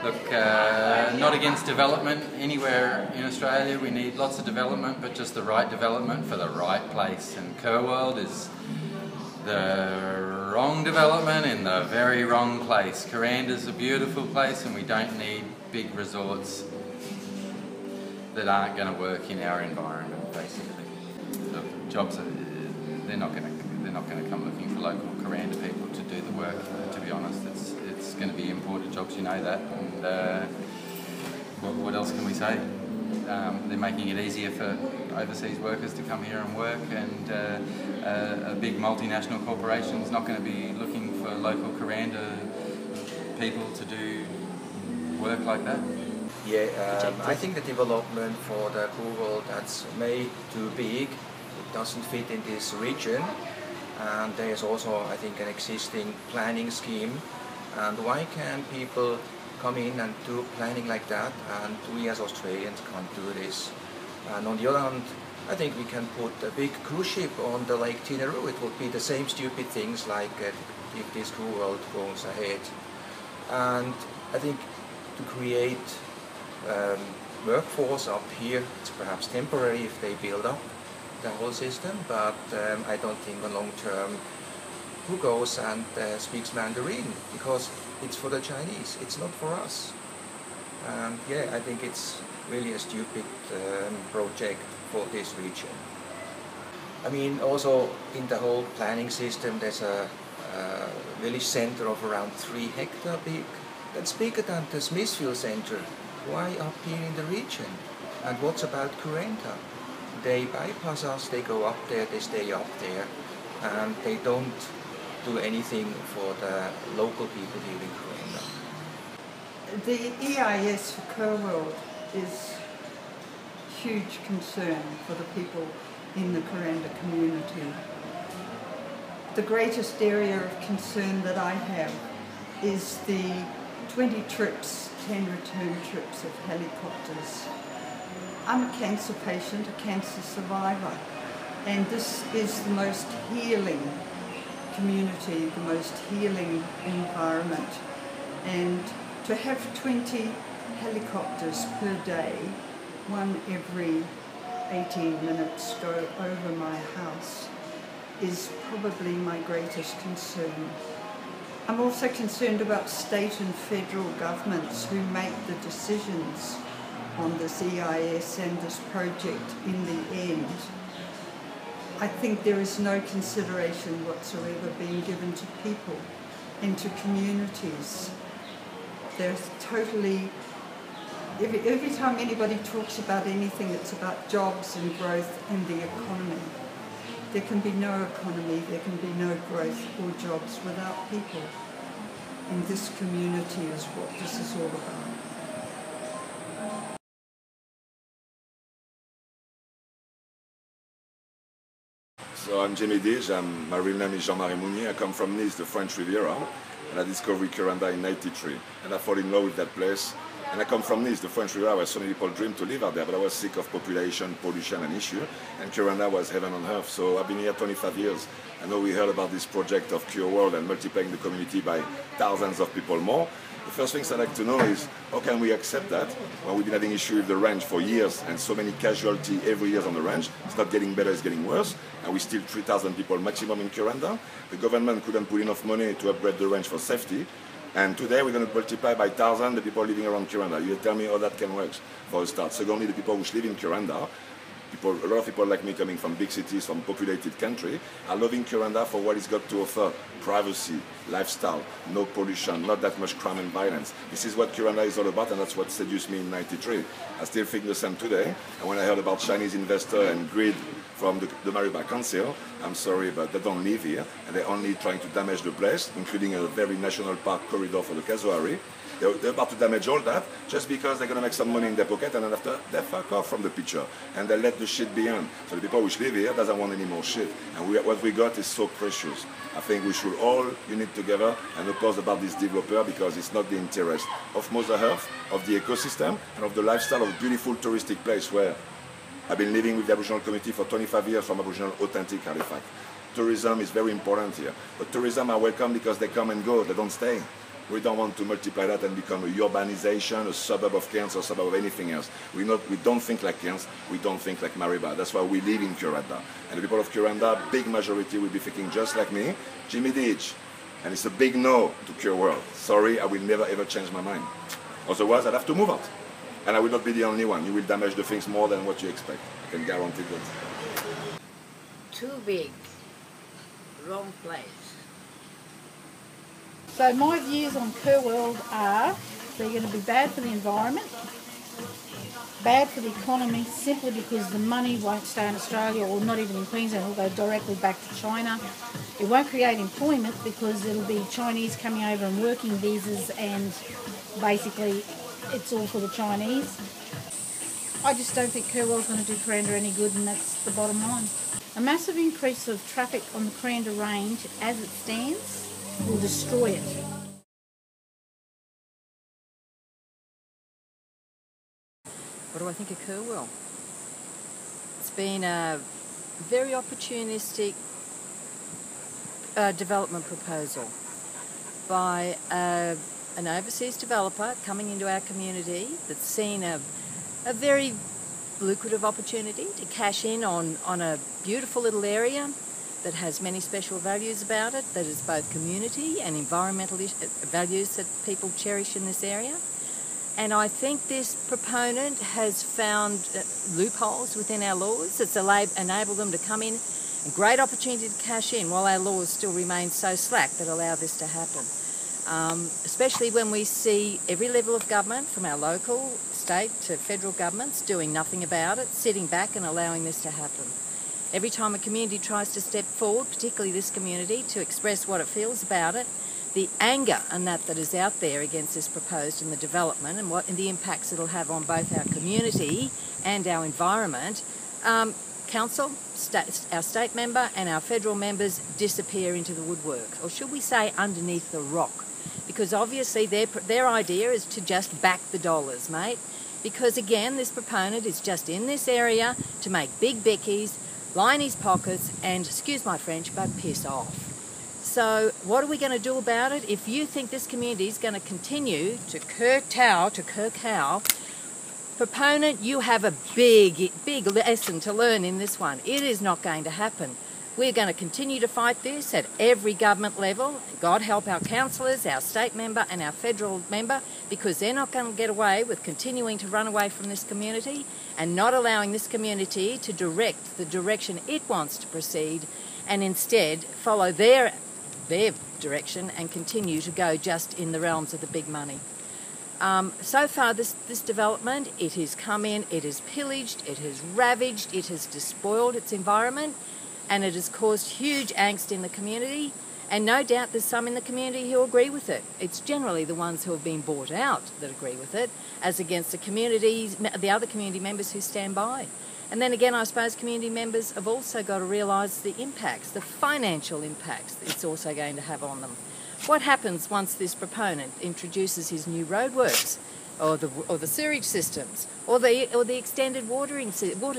Look, not against development anywhere in Australia. We need lots of development, but just the right development for the right place. And KUR-World is the wrong development in the very wrong place. Kuranda's a beautiful place, and we don't need big resorts that aren't going to work in our environment, basically. Look, jobs they're not going to come looking for local Kuranda people to do the work. To be honest, it's going to be imported jobs. You know that. And what else can we say? They're making it easier for overseas workers to come here and work, and a big multinational corporation is not going to be looking for local Kuranda people to do work like that. Yeah, I think the development for the KUR-World that's made too big. It doesn't fit in this region, and there is also, I think, an existing planning scheme. And why can't people come in and do planning like that, and we as Australians can't do this? And on the other hand, I think we can put a big cruise ship on the Lake Tinaroo. It would be the same stupid things like if this KUR-World goes ahead. And I think to create workforce up here. It's perhaps temporary if they build up the whole system, but I don't think on long term who goes and speaks Mandarin, because it's for the Chinese, it's not for us. And yeah, I think it's really a stupid project for this region. I mean, also in the whole planning system, there's a village center of around 3 hectare big. That's bigger than the Smithfield Center. Why up here in the region? And what's about Kuranda? They bypass us, they go up there, they stay up there, and they don't do anything for the local people here in Kuranda. The EIS for KUR-World is huge concern for the people in the Kuranda community. The greatest area of concern that I have is the 20 trips, 10 return trips of helicopters. I'm a cancer patient, a cancer survivor, and this is the most healing community, the most healing environment. And to have 20 helicopters per day, one every 18 minutes, go over my house is probably my greatest concern. I'm also concerned about state and federal governments who make the decisions on this EIS and this project in the end. I think there is no consideration whatsoever being given to people and to communities. There's totally, every time anybody talks about anything, it's about jobs and growth and the economy. There can be no economy, there can be no growth or jobs without people. And this community is what this is all about. So I'm Jamie Dij, my real name is Jean-Marie Mounier. I come from Nice, the French Riviera, and I discovered Kuranda in '93. And I fall in love with that place. And I come from Nice, the French Riviera, where so many people dream to live out there, but I was sick of population, pollution and issue, and Kuranda was heaven on earth. So I've been here 25 years. I know we heard about this project of KUR-World and multiplying the community by thousands of people more. The first things I'd like to know is, how can we accept that when we've been having issue with the range for years and so many casualties every year on the range? It's not getting better, it's getting worse, and we still 3,000 people maximum in Kuranda. The government couldn't put enough money to upgrade the range for safety, and today we're going to multiply by 1,000 the people living around Kuranda. You tell me how that can work for a start. Secondly, the people who live in Kuranda, a lot of people like me coming from big cities, from populated country, are loving Kuranda for what it's got to offer. Privacy, lifestyle, no pollution, not that much crime and violence. This is what Kuranda is all about, and that's what seduced me in '93. I still think the same today. And when I heard about Chinese investor and greed from the Mariba Council, I'm sorry, but they don't live here, and they're only trying to damage the place, including a very national park corridor for the Kazuari. They're about to damage all that just because they're going to make some money in their pocket, and then after they fuck off from the picture and they let the shit behind. So the people who live here doesn't want any more shit, and what we got is so precious. I think we should all unite together and oppose about this developer, because it's not the interest of Mother Earth, of the ecosystem, and of the lifestyle of a beautiful touristic place where I've been living with the Aboriginal community for 25 years from Aboriginal authentic Halifax. Tourism is very important here, but tourism are welcome because they come and go, they don't stay. We don't want to multiply that and become a urbanization, a suburb of Cairns, or a suburb of anything else. We don't think like Cairns, we don't think like Mariba. That's why we live in Kuranda. And the people of Kuranda, big majority, will be thinking just like me, Jimmy Dij. And it's a big no to KUR-World. Sorry, I will never ever change my mind. Otherwise, I'd have to move out. And I will not be the only one. You will damage the things more than what you expect. I can guarantee that. Too big. Wrong place. So my views on KUR-World are they're going to be bad for the environment, bad for the economy, simply because the money won't stay in Australia or not even in Queensland, it'll go directly back to China. It won't create employment because it'll be Chinese coming over and working visas, and basically it's all for the Chinese. I just don't think KUR-World's going to do Kuranda any good, and that's the bottom line. A massive increase of traffic on the Kuranda range as it stands will destroy it. What do I think of KUR-World? It's been a very opportunistic development proposal by a an overseas developer coming into our community that's seen a very lucrative opportunity to cash in on a beautiful little area that has many special values about it, that is both community and environmental values that people cherish in this area. And I think this proponent has found loopholes within our laws that's enabled them to come in, and great opportunity to cash in while our laws still remain so slack that allow this to happen. Especially when we see every level of government, from our local, state to federal governments, doing nothing about it, sitting back and allowing this to happen. Every time a community tries to step forward, particularly this community, to express what it feels about it, the anger and that is out there against this proposed and the development and the impacts it'll have on both our community and our environment, council, our state member and our federal members disappear into the woodwork, or should we say underneath the rock, because obviously their idea is to just back the dollars, mate, because again this proponent is just in this area to make big bickies, line his pockets and, excuse my French, but piss off. So what are we going to do about it? If you think this community is going to continue to cow, proponent, you have a big lesson to learn in this one. It is not going to happen. We're going to continue to fight this at every government level. God help our councillors, our state member and our federal member, because they're not going to get away with continuing to run away from this community and not allowing this community to direct the direction it wants to proceed, and instead follow their direction and continue to go just in the realms of the big money. So far, this development, it has come in, it has pillaged, it has ravaged, it has despoiled its environment, and it has caused huge angst in the community, and no doubt there's some in the community who agree with it. It's generally the ones who have been bought out that agree with it, as against the other community members who stand by. And then again, I suppose community members have also got to realise the impacts, the financial impacts that it's also going to have on them. What happens once this proponent introduces his new roadworks, or the sewage systems, or the extended water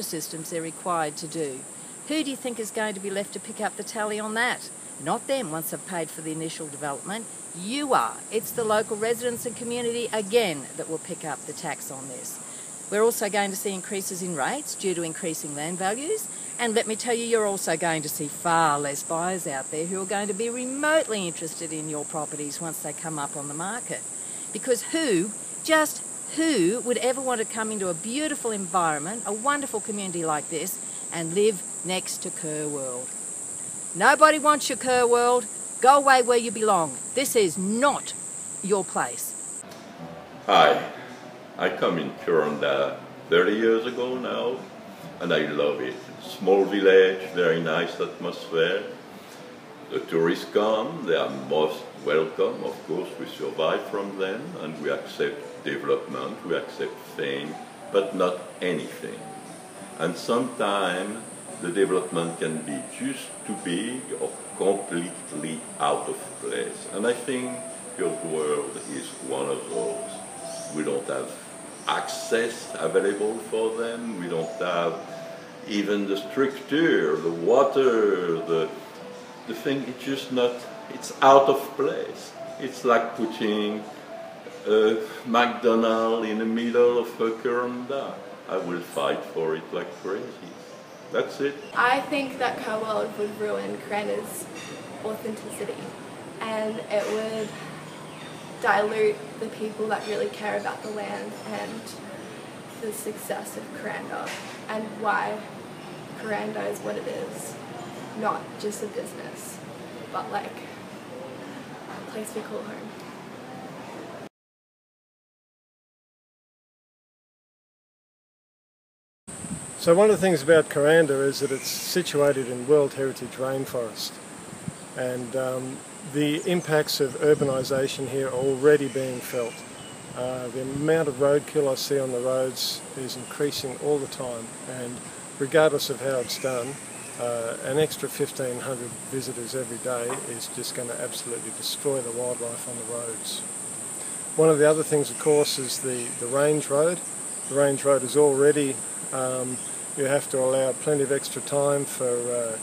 systems they're required to do? Who do you think is going to be left to pick up the tally on that? Not them, once they've paid for the initial development. You are. It's the local residents and community, again, that will pick up the tax on this. We're also going to see increases in rates due to increasing land values. And let me tell you, you're also going to see far less buyers out there who are going to be remotely interested in your properties once they come up on the market. Because who would ever want to come into a beautiful environment, a wonderful community like this, and live next to KUR-World? Nobody wants your KUR-World. Go away where you belong. This is not your place. Hi, I come in Kuranda 30 years ago now, and I love it. Small village, very nice atmosphere. The tourists come, they are most welcome. Of course, we survive from them, and we accept development, we accept fame, but not anything. And sometimes the development can be just too big or completely out of place. And I think KUR-World is one of those. We don't have access available for them. We don't have even the structure, the water, the thing. It's just not, it's out of place. It's like putting a McDonald's in the middle of a Kuranda. I will fight for it like crazy. That's it. I think that KUR-World would ruin Kuranda's authenticity, and it would dilute the people that really care about the land and the success of Kuranda and why Kuranda is what it is. Not just a business, but like a place we call home. So one of the things about Kuranda is that it's situated in World Heritage Rainforest, and the impacts of urbanisation here are already being felt. The amount of roadkill I see on the roads is increasing all the time, and regardless of how it's done, an extra 1,500 visitors every day is just going to absolutely destroy the wildlife on the roads. One of the other things, of course, is the range road. The range road is already you have to allow plenty of extra time for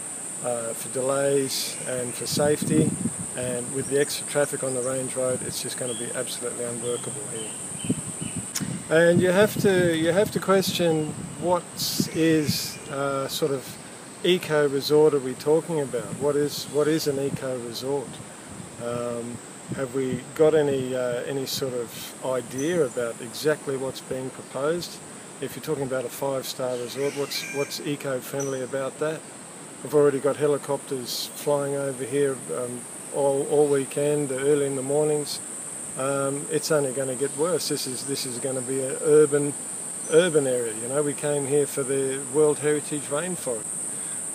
delays and for safety. And with the extra traffic on the range road, it's just going to be absolutely unworkable here. And you have to question what is sort of eco resort are we talking about? What is an eco resort? Have we got any sort of idea about exactly what's being proposed? If you're talking about a 5-star resort, what's eco-friendly about that? We've already got helicopters flying over here all weekend, early in the mornings. It's only going to get worse. This is going to be an urban area. You know, we came here for the World Heritage Rainforest.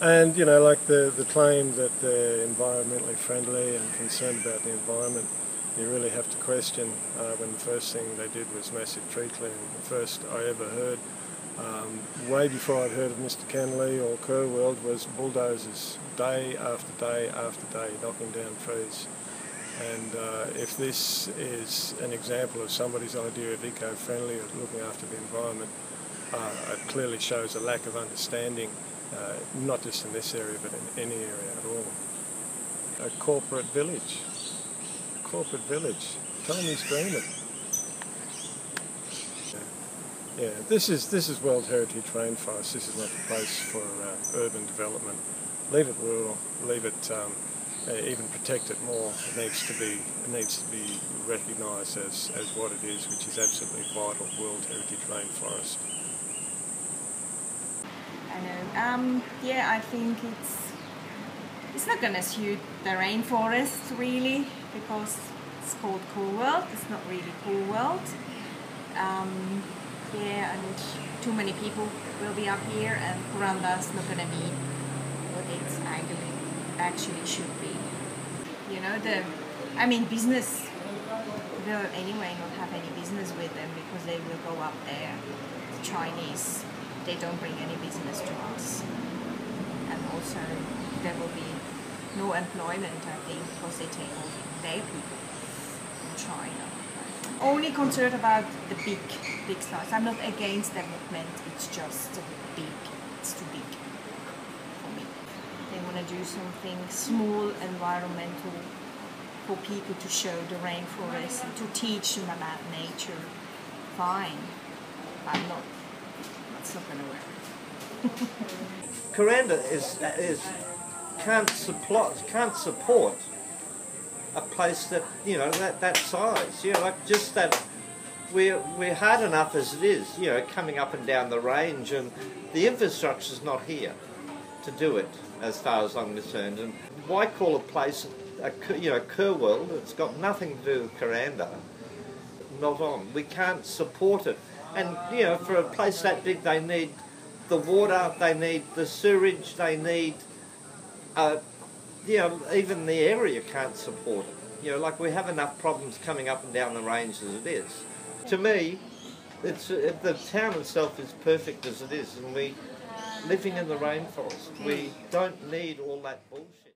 And, you know, like the claim that they're environmentally friendly and concerned about the environment, you really have to question when the first thing they did was massive tree clearing. The first I ever heard, way before I'd heard of Mr. Kenley or KUR-World, was bulldozers day after day after day knocking down trees. And if this is an example of somebody's idea of eco-friendly or looking after the environment, it clearly shows a lack of understanding. Not just in this area, but in any area at all. A corporate village. Tony's dreaming. Yeah, this is World Heritage Rainforest. This is not the place for urban development. Leave it rural. Leave it. Even protect it more. It needs to be recognised as what it is, which is absolutely vital. World Heritage Rainforest. Yeah, I think it's not going to suit the rainforest really, because it's called KUR-World. It's not really KUR-World. Yeah, and too many people will be up here, and Kuranda's not going to be what it's actually should be. You know, business will anyway not have any business with them, because they will go up there. The Chinese, they don't bring any business to us. And also there will be no employment, I think, because they take all their people from China. Only concerned about the big size. I'm not against development, it's just it's too big for me. They want to do something small, environmental, for people to show the rainforest and to teach them about nature. Fine. That's not going to work. Kuranda can't support a place that, you know, that size. You know, like just that we're hard enough as it is, you know, coming up and down the range, and the infrastructure's not here to do it, as far as I'm concerned. And why call a place KUR-World? It's got nothing to do with Kuranda. Not on. We can't support it. And, you know, for a place that big, they need the water, they need the sewage, they need, you know, even the area can't support it. You know, like we have enough problems coming up and down the range as it is. To me, the town itself is perfect as it is, and we living in the rainforest. We don't need all that bullshit.